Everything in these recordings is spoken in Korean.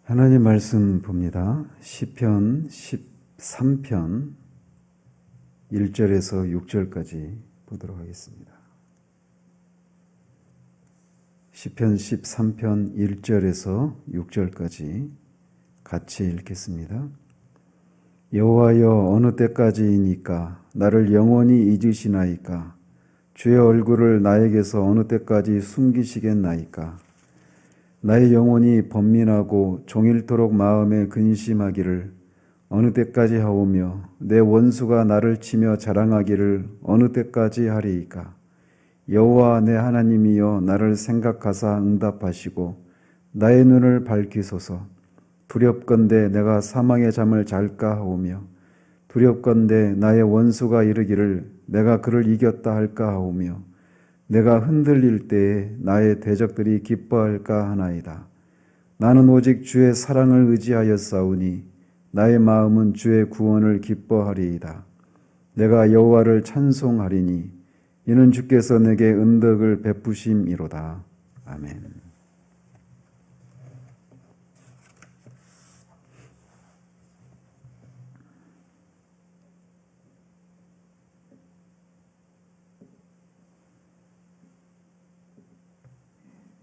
하나님 말씀 봅니다. 시편 13편 1절에서 6절까지 보도록 하겠습니다. 시편 13편 1절에서 6절까지 같이 읽겠습니다. 여호와여, 어느 때까지이니까 나를 영원히 잊으시나이까? 주의 얼굴을 나에게서 어느 때까지 숨기시겠나이까? 나의 영혼이 번민하고 종일토록 마음에 근심하기를 어느 때까지 하오며 내 원수가 나를 치며 자랑하기를 어느 때까지 하리이까? 여호와 내 하나님이여, 나를 생각하사 응답하시고 나의 눈을 밝히소서. 두렵건대 내가 사망의 잠을 잘까 하오며 두렵건대 나의 원수가 이르기를 내가 그를 이겼다 할까 하오며 내가 흔들릴 때에 나의 대적들이 기뻐할까 하나이다. 나는 오직 주의 사랑을 의지하여 싸우니 나의 마음은 주의 구원을 기뻐하리이다. 내가 여호와를 찬송하리니 이는 주께서 내게 은덕을 베푸심이로다. 아멘.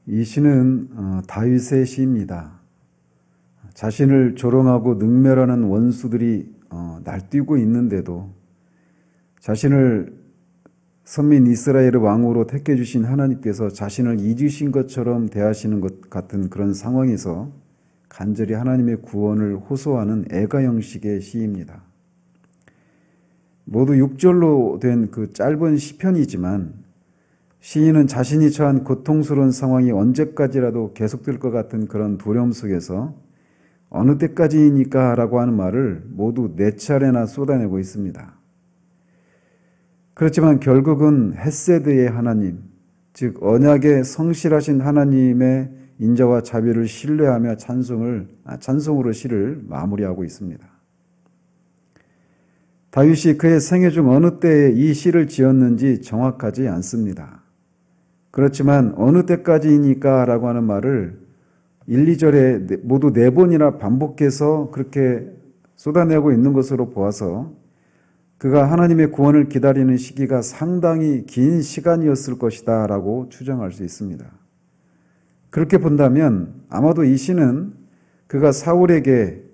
이 시는 다윗의 시입니다. 자신을 조롱하고 능멸하는 원수들이 날뛰고 있는데도 자신을 선민 이스라엘의 왕으로 택해주신 하나님께서 자신을 잊으신 것처럼 대하시는 것 같은 그런 상황에서 간절히 하나님의 구원을 호소하는 애가 형식의 시입니다. 모두 6절로 된 그 짧은 시편이지만 시인은 자신이 처한 고통스러운 상황이 언제까지라도 계속될 것 같은 그런 두려움 속에서 어느 때까지니까 라고 하는 말을 모두 4차례나 쏟아내고 있습니다. 그렇지만 결국은 헤세드의 하나님, 즉 언약에 성실하신 하나님의 인자와 자비를 신뢰하며 찬송으로 시를 마무리하고 있습니다. 다윗이 그의 생애 중 어느 때에 이 시를 지었는지 정확하지 않습니다. 그렇지만 어느 때까지니까 라고 하는 말을 1, 2절에 모두 4번이나 반복해서 그렇게 쏟아내고 있는 것으로 보아서 그가 하나님의 구원을 기다리는 시기가 상당히 긴 시간이었을 것이다 라고 추정할 수 있습니다. 그렇게 본다면 아마도 이 시는 그가 사울에게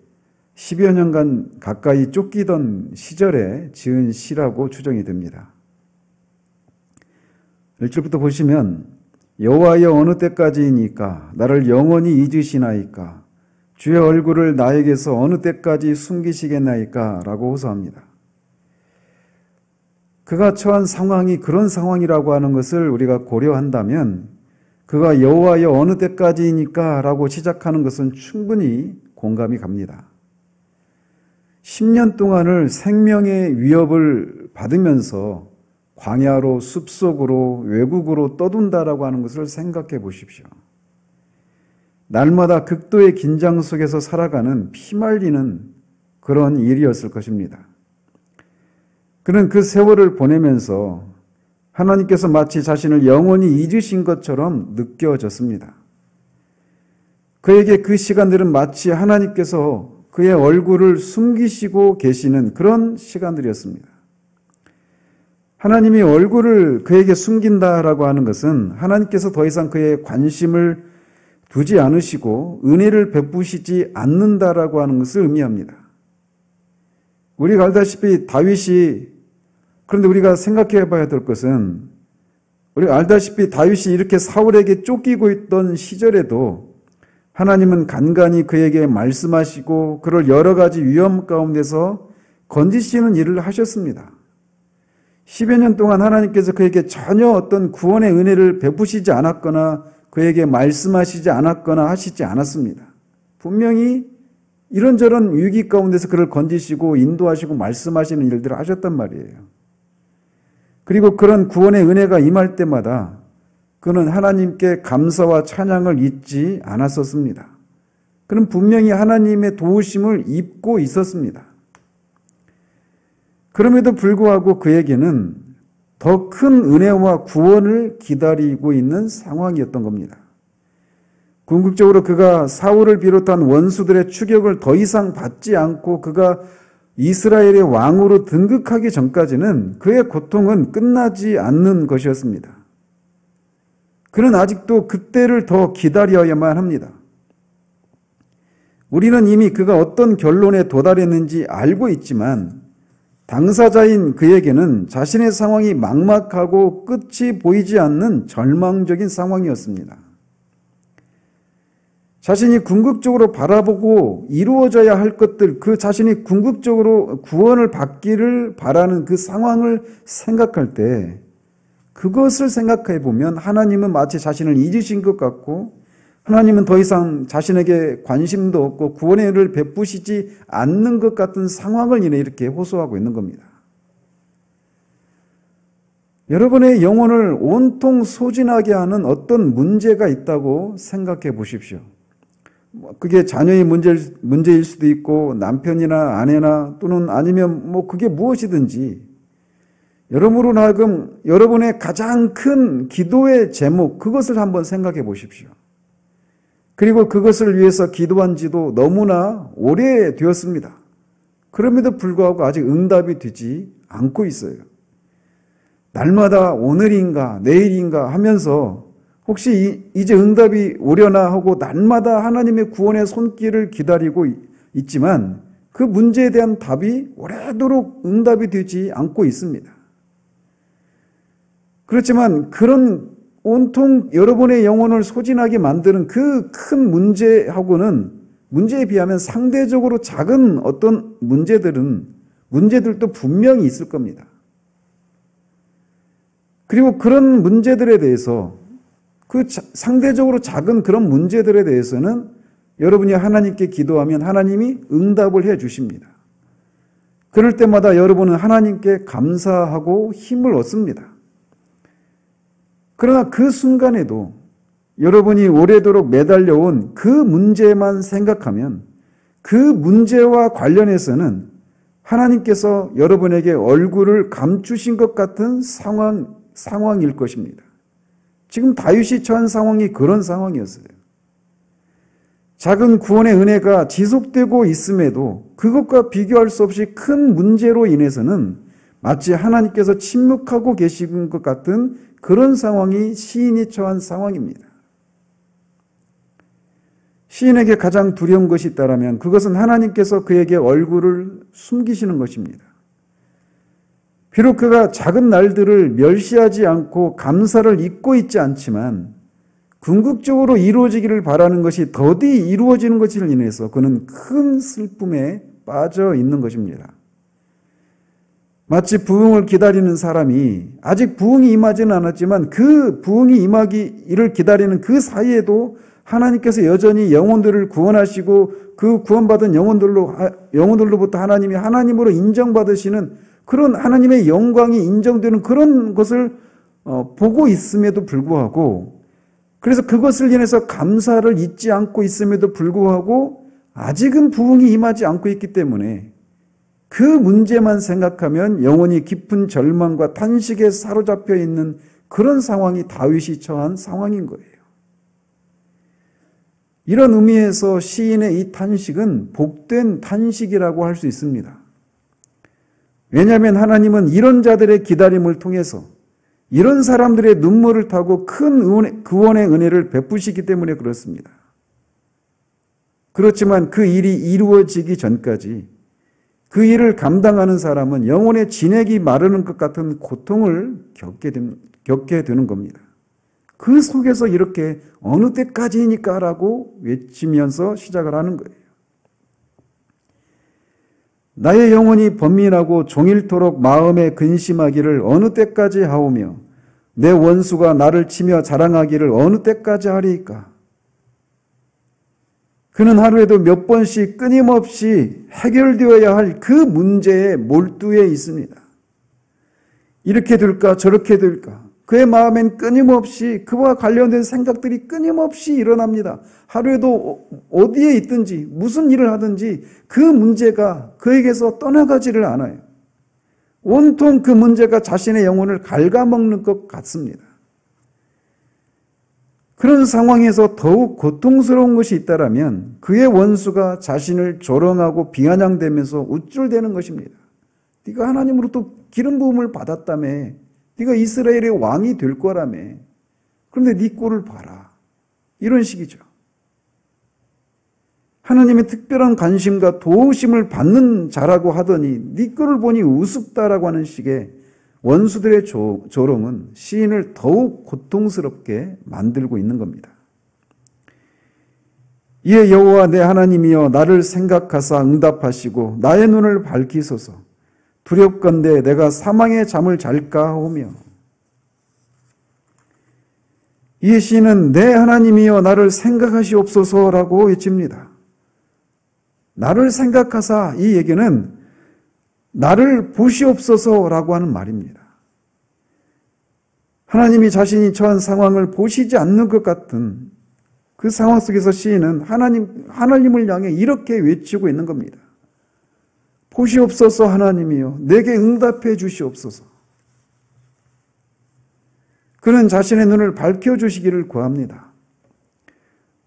10여 년간 가까이 쫓기던 시절에 지은 시라고 추정이 됩니다. 1절부터 보시면 여호와여, 어느 때까지이니까 나를 영원히 잊으시나이까? 주의 얼굴을 나에게서 어느 때까지 숨기시겠나이까? 라고 호소합니다. 그가 처한 상황이 그런 상황이라고 하는 것을 우리가 고려한다면 그가 여호와여 어느 때까지이니까? 라고 시작하는 것은 충분히 공감이 갑니다. 10년 동안을 생명의 위협을 받으면서 광야로, 숲속으로, 외국으로 떠돈다라고 하는 것을 생각해 보십시오. 날마다 극도의 긴장 속에서 살아가는 피말리는 그런 일이었을 것입니다. 그는 그 세월을 보내면서 하나님께서 마치 자신을 영원히 잊으신 것처럼 느껴졌습니다. 그에게 그 시간들은 마치 하나님께서 그의 얼굴을 숨기시고 계시는 그런 시간들이었습니다. 하나님이 얼굴을 그에게 숨긴다라고 하는 것은 하나님께서 더 이상 그의 관심을 두지 않으시고 은혜를 베푸시지 않는다라고 하는 것을 의미합니다. 우리가 알다시피 그런데 우리가 생각해 봐야 될 것은 우리가 알다시피 다윗이 이렇게 사울에게 쫓기고 있던 시절에도 하나님은 간간히 그에게 말씀하시고 그를 여러 가지 위험 가운데서 건지시는 일을 하셨습니다. 10여 년 동안 하나님께서 그에게 전혀 어떤 구원의 은혜를 베푸시지 않았거나 그에게 말씀하시지 않았거나 하시지 않았습니다. 분명히 이런저런 위기 가운데서 그를 건지시고 인도하시고 말씀하시는 일들을 하셨단 말이에요. 그리고 그런 구원의 은혜가 임할 때마다 그는 하나님께 감사와 찬양을 잊지 않았었습니다. 그는 분명히 하나님의 도우심을 입고 있었습니다. 그럼에도 불구하고 그에게는 더 큰 은혜와 구원을 기다리고 있는 상황이었던 겁니다. 궁극적으로 그가 사울을 비롯한 원수들의 추격을 더 이상 받지 않고 그가 이스라엘의 왕으로 등극하기 전까지는 그의 고통은 끝나지 않는 것이었습니다. 그는 아직도 그때를 더 기다려야만 합니다. 우리는 이미 그가 어떤 결론에 도달했는지 알고 있지만 당사자인 그에게는 자신의 상황이 막막하고 끝이 보이지 않는 절망적인 상황이었습니다. 자신이 궁극적으로 바라보고 이루어져야 할 것들, 그 자신이 궁극적으로 구원을 받기를 바라는 그 상황을 생각할 때 그것을 생각해 보면 하나님은 마치 자신을 잊으신 것 같고 하나님은 더 이상 자신에게 관심도 없고 구원의 은혜를 베푸시지 않는 것 같은 상황을 이렇게 호소하고 있는 겁니다. 여러분의 영혼을 온통 소진하게 하는 어떤 문제가 있다고 생각해 보십시오. 그게 자녀의 문제일 수도 있고 남편이나 아내나 또는 아니면 그게 무엇이든지 여러분으로 하여금 여러분의 가장 큰 기도의 제목 그것을 한번 생각해 보십시오. 그리고 그것을 위해서 기도한 지도 너무나 오래되었습니다. 그럼에도 불구하고 아직 응답이 되지 않고 있어요. 날마다 오늘인가 내일인가 하면서 혹시 이제 응답이 오려나 하고 날마다 하나님의 구원의 손길을 기다리고 있지만 그 문제에 대한 답이 오래도록 응답이 되지 않고 있습니다. 그렇지만 그런 온통 여러분의 영혼을 소진하게 만드는 그 큰 문제에 비하면 상대적으로 작은 어떤 문제들도 분명히 있을 겁니다. 그리고 그런 문제들에 대해서 상대적으로 작은 그런 문제들에 대해서는 여러분이 하나님께 기도하면 하나님이 응답을 해 주십니다. 그럴 때마다 여러분은 하나님께 감사하고 힘을 얻습니다. 그러나 그 순간에도 여러분이 오래도록 매달려온 그 문제만 생각하면 그 문제와 관련해서는 하나님께서 여러분에게 얼굴을 감추신 것 같은 상황일 것입니다. 지금 다윗이 처한 상황이 그런 상황이었어요. 작은 구원의 은혜가 지속되고 있음에도 그것과 비교할 수 없이 큰 문제로 인해서는 마치 하나님께서 침묵하고 계신 것 같은 그런 상황이 시인이 처한 상황입니다. 시인에게 가장 두려운 것이 있다면 그것은 하나님께서 그에게 얼굴을 숨기시는 것입니다. 비록 그가 작은 날들을 멸시하지 않고 감사를 잊고 있지 않지만 궁극적으로 이루어지기를 바라는 것이 더디 이루어지는 것을 인해서 그는 큰 슬픔에 빠져 있는 것입니다. 마치 부흥을 기다리는 사람이 아직 부흥이 임하지는 않았지만 그 부흥이 임하기를 기다리는 그 사이에도 하나님께서 여전히 영혼들을 구원하시고 그 구원받은 영혼들로부터 하나님이 하나님으로 인정받으시는 그런 하나님의 영광이 인정되는 그런 것을 보고 있음에도 불구하고 그래서 그것을 인해서 감사를 잊지 않고 있음에도 불구하고 아직은 부흥이 임하지 않고 있기 때문에 그 문제만 생각하면 영혼이 깊은 절망과 탄식에 사로잡혀 있는 그런 상황이 다윗이 처한 상황인 거예요. 이런 의미에서 시인의 이 탄식은 복된 탄식이라고 할 수 있습니다. 왜냐하면 하나님은 이런 자들의 기다림을 통해서 이런 사람들의 눈물을 타고 큰 구원의 은혜를 베푸시기 때문에 그렇습니다. 그렇지만 그 일이 이루어지기 전까지 그 일을 감당하는 사람은 영혼의 진액이 마르는 것 같은 고통을 겪게 되는 겁니다. 그 속에서 이렇게 어느 때까지니까 라고 외치면서 시작을 하는 거예요. 나의 영혼이 번민하고 종일토록 마음에 근심하기를 어느 때까지 하오며 내 원수가 나를 치며 자랑하기를 어느 때까지 하리이까. 그는 하루에도 몇 번씩 끊임없이 해결되어야 할 그 문제에 몰두해 있습니다. 이렇게 될까 저렇게 될까. 그의 마음엔 끊임없이 그와 관련된 생각들이 끊임없이 일어납니다. 하루에도 어디에 있든지 무슨 일을 하든지 그 문제가 그에게서 떠나가지를 않아요. 온통 그 문제가 자신의 영혼을 갉아먹는 것 같습니다. 그런 상황에서 더욱 고통스러운 것이 있다라면 그의 원수가 자신을 조롱하고 비아냥대면서 우쭐대는 것입니다. 네가 하나님으로부터 기름 부음을 받았다며, 네가 이스라엘의 왕이 될 거라며, 그런데 네 꼴을 봐라. 이런 식이죠. 하나님의 특별한 관심과 도우심을 받는 자라고 하더니 네 꼴을 보니 우습다라고 하는 식의 원수들의 조롱은 시인을 더욱 고통스럽게 만들고 있는 겁니다. 이에 여호와 내 하나님이여 나를 생각하사 응답하시고 나의 눈을 밝히소서. 두렵건대 내가 사망의 잠을 잘까 하오며. 이 시인은 내 하나님이여 나를 생각하시옵소서라고 외칩니다. 나를 생각하사, 이 얘기는 나를 보시옵소서라고 하는 말입니다. 하나님이 자신이 처한 상황을 보시지 않는 것 같은 그 상황 속에서 시인은 하나님을 향해 이렇게 외치고 있는 겁니다. 보시옵소서 하나님이여 내게 응답해 주시옵소서. 그는 자신의 눈을 밝혀주시기를 구합니다.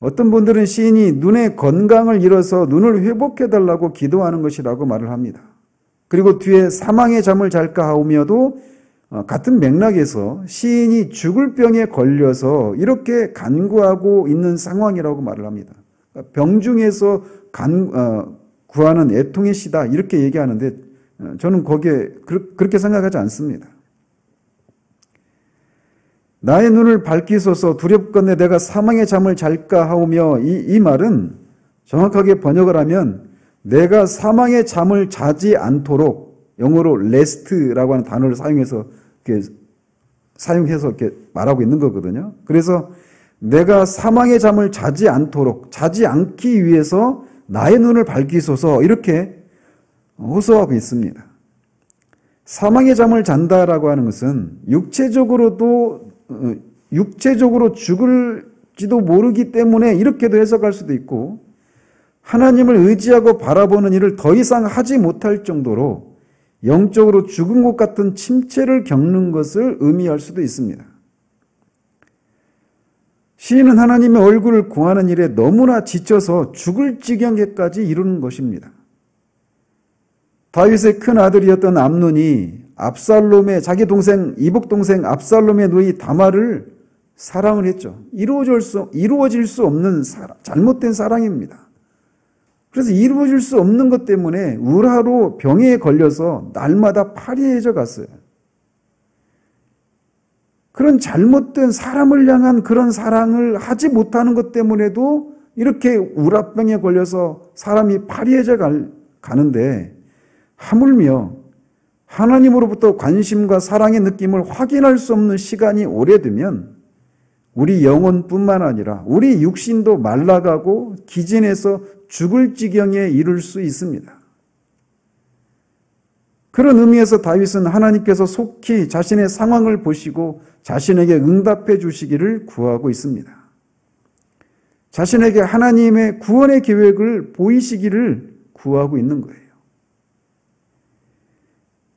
어떤 분들은 시인이 눈의 건강을 잃어서 눈을 회복해달라고 기도하는 것이라고 말을 합니다. 그리고 뒤에 사망의 잠을 잘까 하오며도 같은 맥락에서 시인이 죽을 병에 걸려서 이렇게 간구하고 있는 상황이라고 말을 합니다. 병중에서 구하는 애통의 시다 이렇게 얘기하는데 저는 거기에 그렇게 생각하지 않습니다. 나의 눈을 밝히소서 두렵건대 내가 사망의 잠을 잘까 하오며 이 말은 정확하게 번역을 하면 내가 사망의 잠을 자지 않도록 영어로 rest라고 하는 단어를 사용해서 이렇게 말하고 있는 거거든요. 그래서 내가 사망의 잠을 자지 않도록, 자지 않기 위해서 나의 눈을 밝히소서 이렇게 호소하고 있습니다. 사망의 잠을 잔다라고 하는 것은 육체적으로 죽을지도 모르기 때문에 이렇게도 해석할 수도 있고 하나님을 의지하고 바라보는 일을 더 이상 하지 못할 정도로 영적으로 죽은 것 같은 침체를 겪는 것을 의미할 수도 있습니다. 시인은 하나님의 얼굴을 구하는 일에 너무나 지쳐서 죽을 지경에까지 이르는 것입니다. 다윗의 큰 아들이었던 암논이 압살롬의 자기 동생 이복 동생 압살롬의 누이 다말을 사랑을 했죠. 이루어질 수 없는 잘못된 사랑입니다. 그래서 이루어질 수 없는 것 때문에 우라로 병에 걸려서 날마다 파리해져 갔어요. 그런 잘못된 사람을 향한 그런 사랑을 하지 못하는 것 때문에도 이렇게 우라병에 걸려서 사람이 파리해져 가는데 하물며 하나님으로부터 관심과 사랑의 느낌을 확인할 수 없는 시간이 오래되면 우리 영혼뿐만 아니라 우리 육신도 말라가고 기진해서 죽을 지경에 이를 수 있습니다. 그런 의미에서 다윗은 하나님께서 속히 자신의 상황을 보시고 자신에게 응답해 주시기를 구하고 있습니다. 자신에게 하나님의 구원의 계획을 보이시기를 구하고 있는 거예요.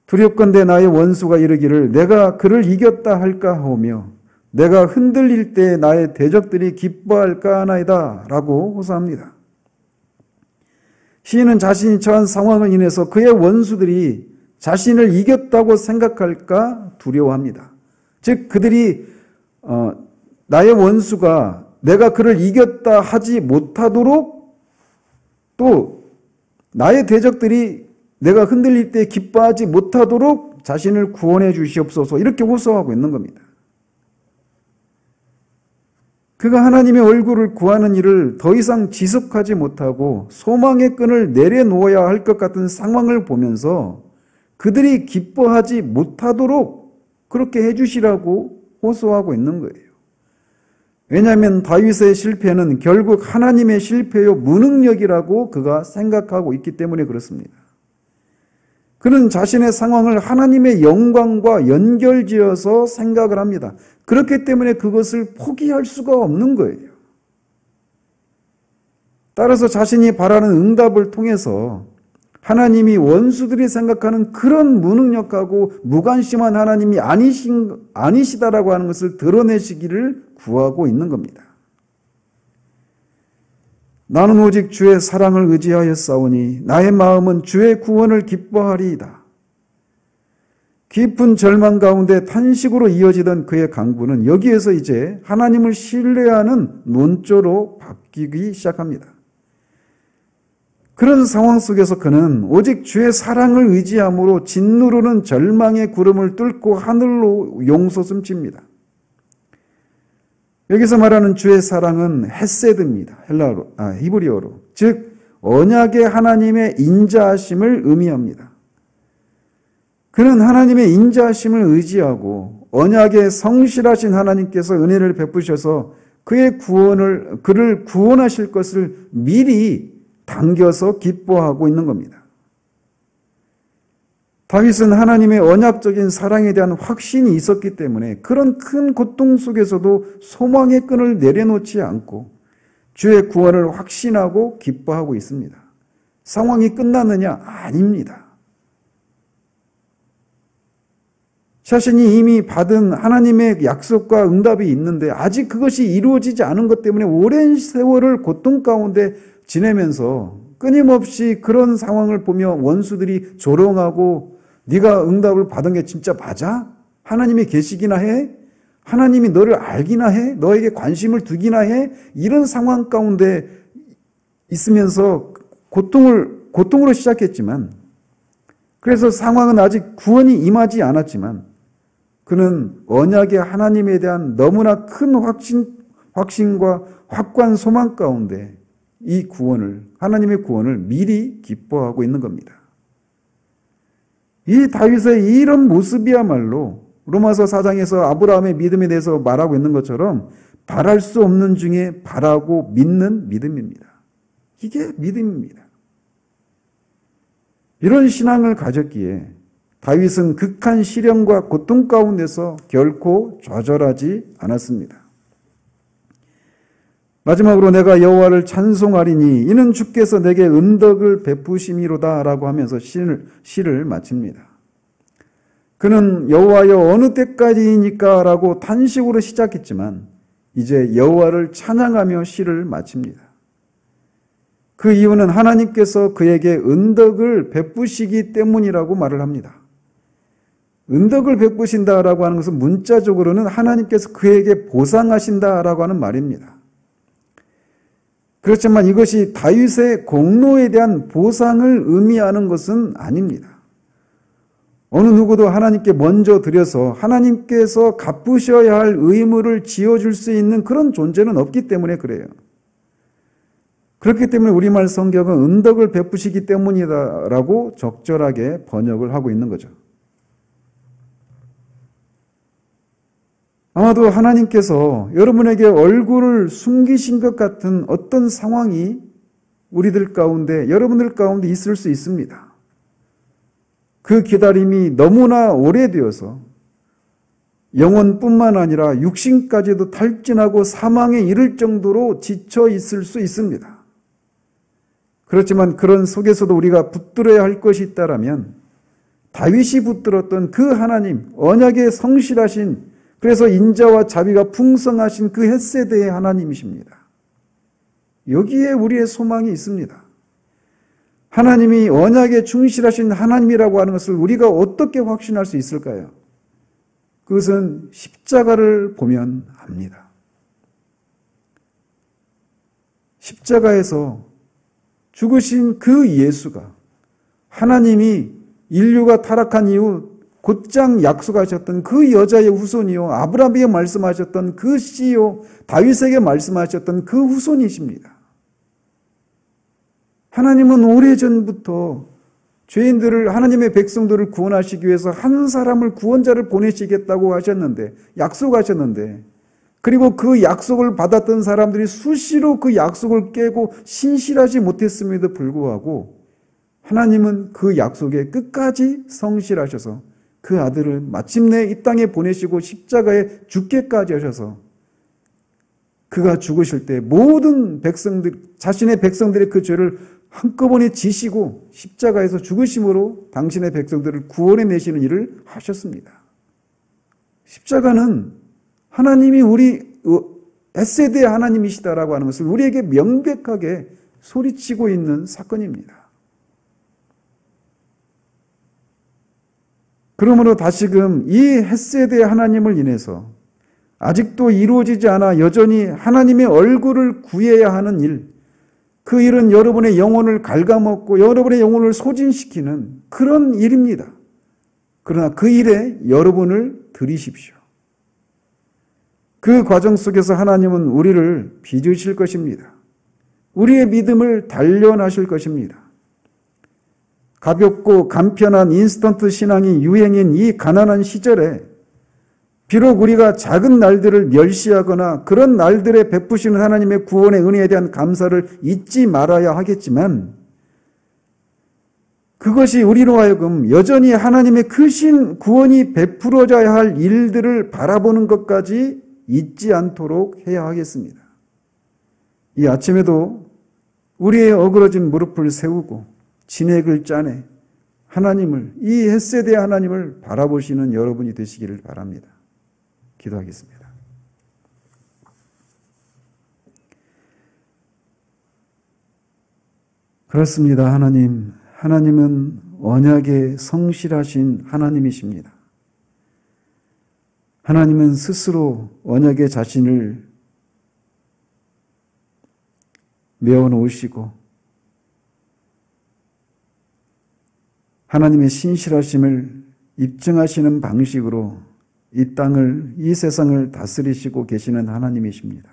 두렵건대 나의 원수가 이르기를 내가 그를 이겼다 할까 하오며 내가 흔들릴 때 나의 대적들이 기뻐할까 하나이다 라고 호소합니다. 시인은 자신이 처한 상황을 인해서 그의 원수들이 자신을 이겼다고 생각할까 두려워합니다. 즉 그들이 나의 원수가 내가 그를 이겼다 하지 못하도록 또 나의 대적들이 내가 흔들릴 때 기뻐하지 못하도록 자신을 구원해 주시옵소서 이렇게 호소하고 있는 겁니다. 그가 하나님의 얼굴을 구하는 일을 더 이상 지속하지 못하고 소망의 끈을 내려놓아야 할 것 같은 상황을 보면서 그들이 기뻐하지 못하도록 그렇게 해주시라고 호소하고 있는 거예요. 왜냐하면 다윗의 실패는 결국 하나님의 실패요 무능력이라고 그가 생각하고 있기 때문에 그렇습니다. 그는 자신의 상황을 하나님의 영광과 연결지어서 생각을 합니다. 그렇기 때문에 그것을 포기할 수가 없는 거예요. 따라서 자신이 바라는 응답을 통해서 하나님이 원수들이 생각하는 그런 무능력하고 무관심한 하나님이 아니시다라고 하는 것을 드러내시기를 구하고 있는 겁니다. 나는 오직 주의 사랑을 의지하여 싸우니 나의 마음은 주의 구원을 기뻐하리이다. 깊은 절망 가운데 탄식으로 이어지던 그의 강구는 여기에서 이제 하나님을 신뢰하는 논조로 바뀌기 시작합니다. 그런 상황 속에서 그는 오직 주의 사랑을 의지함으로 짓누르는 절망의 구름을 뚫고 하늘로 용솟음칩니다. 여기서 말하는 주의 사랑은 헤세드입니다. 히브리어로. 즉 언약의 하나님의 인자하심을 의미합니다. 그는 하나님의 인자하심을 의지하고 언약의 성실하신 하나님께서 은혜를 베푸셔서 그를 구원하실 것을 미리 당겨서 기뻐하고 있는 겁니다. 다윗은 하나님의 언약적인 사랑에 대한 확신이 있었기 때문에 그런 큰 고통 속에서도 소망의 끈을 내려놓지 않고 주의 구원을 확신하고 기뻐하고 있습니다. 상황이 끝났느냐? 아닙니다. 자신이 이미 받은 하나님의 약속과 응답이 있는데 아직 그것이 이루어지지 않은 것 때문에 오랜 세월을 고통 가운데 지내면서 끊임없이 그런 상황을 보며 원수들이 조롱하고 네가 응답을 받은 게 진짜 맞아? 하나님이 계시기나 해? 하나님이 너를 알기나 해? 너에게 관심을 두기나 해? 이런 상황 가운데 있으면서 고통으로 시작했지만 그래서 상황은 아직 구원이 임하지 않았지만 그는 언약의 하나님에 대한 너무나 큰 확신과 확고한 소망 가운데 하나님의 구원을 미리 기뻐하고 있는 겁니다. 이 다윗의 이런 모습이야말로 로마서 4장에서 아브라함의 믿음에 대해서 말하고 있는 것처럼 바랄 수 없는 중에 바라고 믿는 믿음입니다. 이게 믿음입니다. 이런 신앙을 가졌기에 다윗은 극한 시련과 고통 가운데서 결코 좌절하지 않았습니다. 마지막으로 내가 여호와를 찬송하리니 이는 주께서 내게 은덕을 베푸심이로다 라고 하면서 시를 마칩니다. 그는 여호와여 어느 때까지이니까 라고 탄식으로 시작했지만 이제 여호와를 찬양하며 시를 마칩니다. 그 이유는 하나님께서 그에게 은덕을 베푸시기 때문이라고 말을 합니다. 은덕을 베푸신다라고 하는 것은 문자적으로는 하나님께서 그에게 보상하신다라고 하는 말입니다. 그렇지만 이것이 다윗의 공로에 대한 보상을 의미하는 것은 아닙니다. 어느 누구도 하나님께 먼저 드려서 하나님께서 갚으셔야 할 의무를 지어줄 수 있는 그런 존재는 없기 때문에 그래요. 그렇기 때문에 우리말 성경은 은덕을 베푸시기 때문이다라고 적절하게 번역을 하고 있는 거죠. 아마도 하나님께서 여러분에게 얼굴을 숨기신 것 같은 어떤 상황이 우리들 가운데, 여러분들 가운데 있을 수 있습니다. 그 기다림이 너무나 오래되어서 영혼뿐만 아니라 육신까지도 탈진하고 사망에 이를 정도로 지쳐 있을 수 있습니다. 그렇지만 그런 속에서도 우리가 붙들어야 할 것이 있다라면 다윗이 붙들었던 그 하나님, 언약에 성실하신, 그래서 인자와 자비가 풍성하신 그 헷세대의 하나님이십니다. 여기에 우리의 소망이 있습니다. 하나님이 언약에 충실하신 하나님이라고 하는 것을 우리가 어떻게 확신할 수 있을까요? 그것은 십자가를 보면 압니다. 십자가에서 죽으신 그 예수가 하나님이 인류가 타락한 이후 곧장 약속하셨던 그 여자의 후손이요, 아브라함에게 말씀하셨던 그 씨요, 다윗에게 말씀하셨던 그 후손이십니다. 하나님은 오래전부터 죄인들을, 하나님의 백성들을 구원하시기 위해서 한 사람을, 구원자를 보내시겠다고 하셨는데, 약속하셨는데, 그리고 그 약속을 받았던 사람들이 수시로 그 약속을 깨고 신실하지 못했음에도 불구하고 하나님은 그 약속에 끝까지 성실하셔서 그 아들을 마침내 이 땅에 보내시고 십자가에 죽게까지 하셔서 그가 죽으실 때 모든 백성들, 자신의 백성들의 그 죄를 한꺼번에 지시고 십자가에서 죽으심으로 당신의 백성들을 구원해 내시는 일을 하셨습니다. 십자가는 하나님이 우리 헷세대의 하나님이시다라고 하는 것을 우리에게 명백하게 소리치고 있는 사건입니다. 그러므로 다시금 이 헷세드의 하나님을 인해서 아직도 이루어지지 않아 여전히 하나님의 얼굴을 구해야 하는 일, 그 일은 여러분의 영혼을 갉아먹고 여러분의 영혼을 소진시키는 그런 일입니다. 그러나 그 일에 여러분을 들이십시오. 그 과정 속에서 하나님은 우리를 빚으실 것입니다. 우리의 믿음을 단련하실 것입니다. 가볍고 간편한 인스턴트 신앙이 유행인 이 가난한 시절에 비록 우리가 작은 날들을 멸시하거나 그런 날들에 베푸시는 하나님의 구원의 은혜에 대한 감사를 잊지 말아야 하겠지만 그것이 우리로 하여금 여전히 하나님의 크신 구원이 베풀어져야 할 일들을 바라보는 것까지 잊지 않도록 해야 하겠습니다. 이 아침에도 우리의 어그러진 무릎을 세우고 진액을 짜내 하나님을, 이 헷세드의 하나님을 바라보시는 여러분이 되시기를 바랍니다. 기도하겠습니다. 그렇습니다. 하나님은 언약에 성실하신 하나님이십니다. 하나님은 스스로 언약의 자신을 메어놓으시고 하나님의 신실하심을 입증하시는 방식으로 이 땅을, 이 세상을 다스리시고 계시는 하나님이십니다.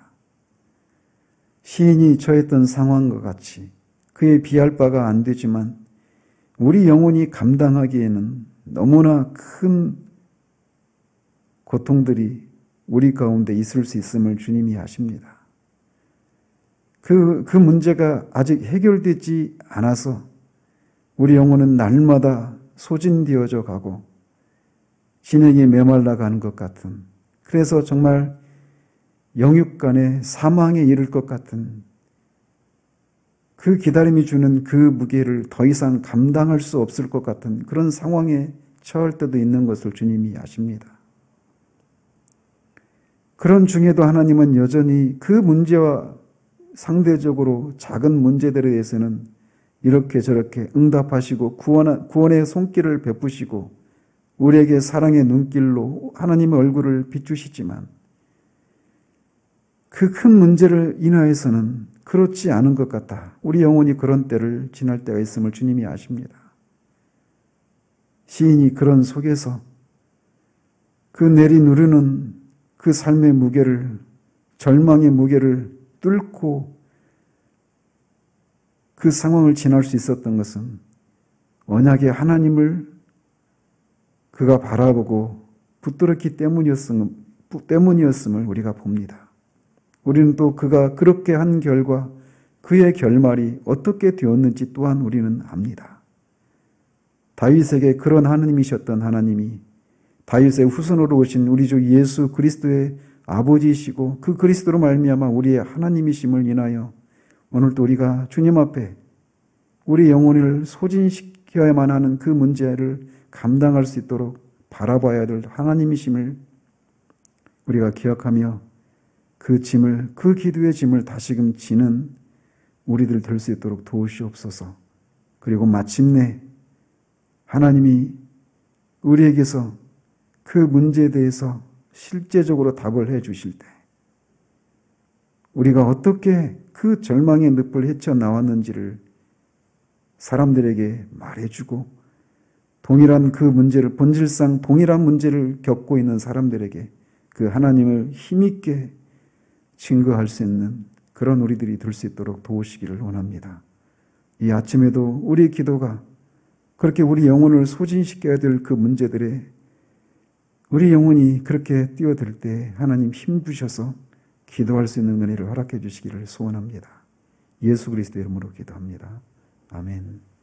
시인이 처했던 상황과 같이 그에 비할 바가 안 되지만 우리 영혼이 감당하기에는 너무나 큰 고통들이 우리 가운데 있을 수 있음을 주님이 아십니다. 그 문제가 아직 해결되지 않아서 우리 영혼은 날마다 소진되어져 가고 진액이 메말라 가는 것 같은, 그래서 정말 영육간의 사망에 이를 것 같은 그 기다림이 주는 그 무게를 더 이상 감당할 수 없을 것 같은 그런 상황에 처할 때도 있는 것을 주님이 아십니다. 그런 중에도 하나님은 여전히 그 문제와 상대적으로 작은 문제들에 대해서는 이렇게 저렇게 응답하시고 구원의 손길을 베푸시고 우리에게 사랑의 눈길로 하나님의 얼굴을 비추시지만 그 큰 문제를 인하여서는 그렇지 않은 것 같다. 우리 영혼이 그런 때를 지날 때가 있음을 주님이 아십니다. 시인이 그런 속에서 그 내리누르는 그 삶의 무게를, 절망의 무게를 뚫고 그 상황을 지날 수 있었던 것은 언약의 하나님을 그가 바라보고 붙들었기 때문이었음을 우리가 봅니다. 우리는 또 그가 그렇게 한 결과 그의 결말이 어떻게 되었는지 또한 우리는 압니다. 다윗에게 그런 하나님이셨던 하나님이 다윗의 후손으로 오신 우리 주 예수 그리스도의 아버지이시고 그 그리스도로 말미암아 우리의 하나님이심을 인하여 오늘도 우리가 주님 앞에 우리 영혼을 소진시켜야만 하는 그 문제를 감당할 수 있도록 바라봐야 될 하나님이심을 우리가 기억하며 그 짐을, 그 기도의 짐을 다시금 지는 우리들 될 수 있도록 도우시옵소서. 그리고 마침내 하나님이 우리에게서 그 문제에 대해서 실제적으로 답을 해 주실 때 우리가 어떻게 그 절망의 늪을 헤쳐나왔는지를 사람들에게 말해주고 동일한 그 문제를, 본질상 동일한 문제를 겪고 있는 사람들에게 그 하나님을 힘있게 증거할 수 있는 그런 우리들이 될 수 있도록 도우시기를 원합니다. 이 아침에도 우리 기도가 그렇게 우리 영혼을 소진시켜야 될 그 문제들에 우리 영혼이 그렇게 뛰어들 때 하나님 힘 주셔서 기도할 수 있는 은혜를 허락해 주시기를 소원합니다. 예수 그리스도의 이름으로 기도합니다. 아멘.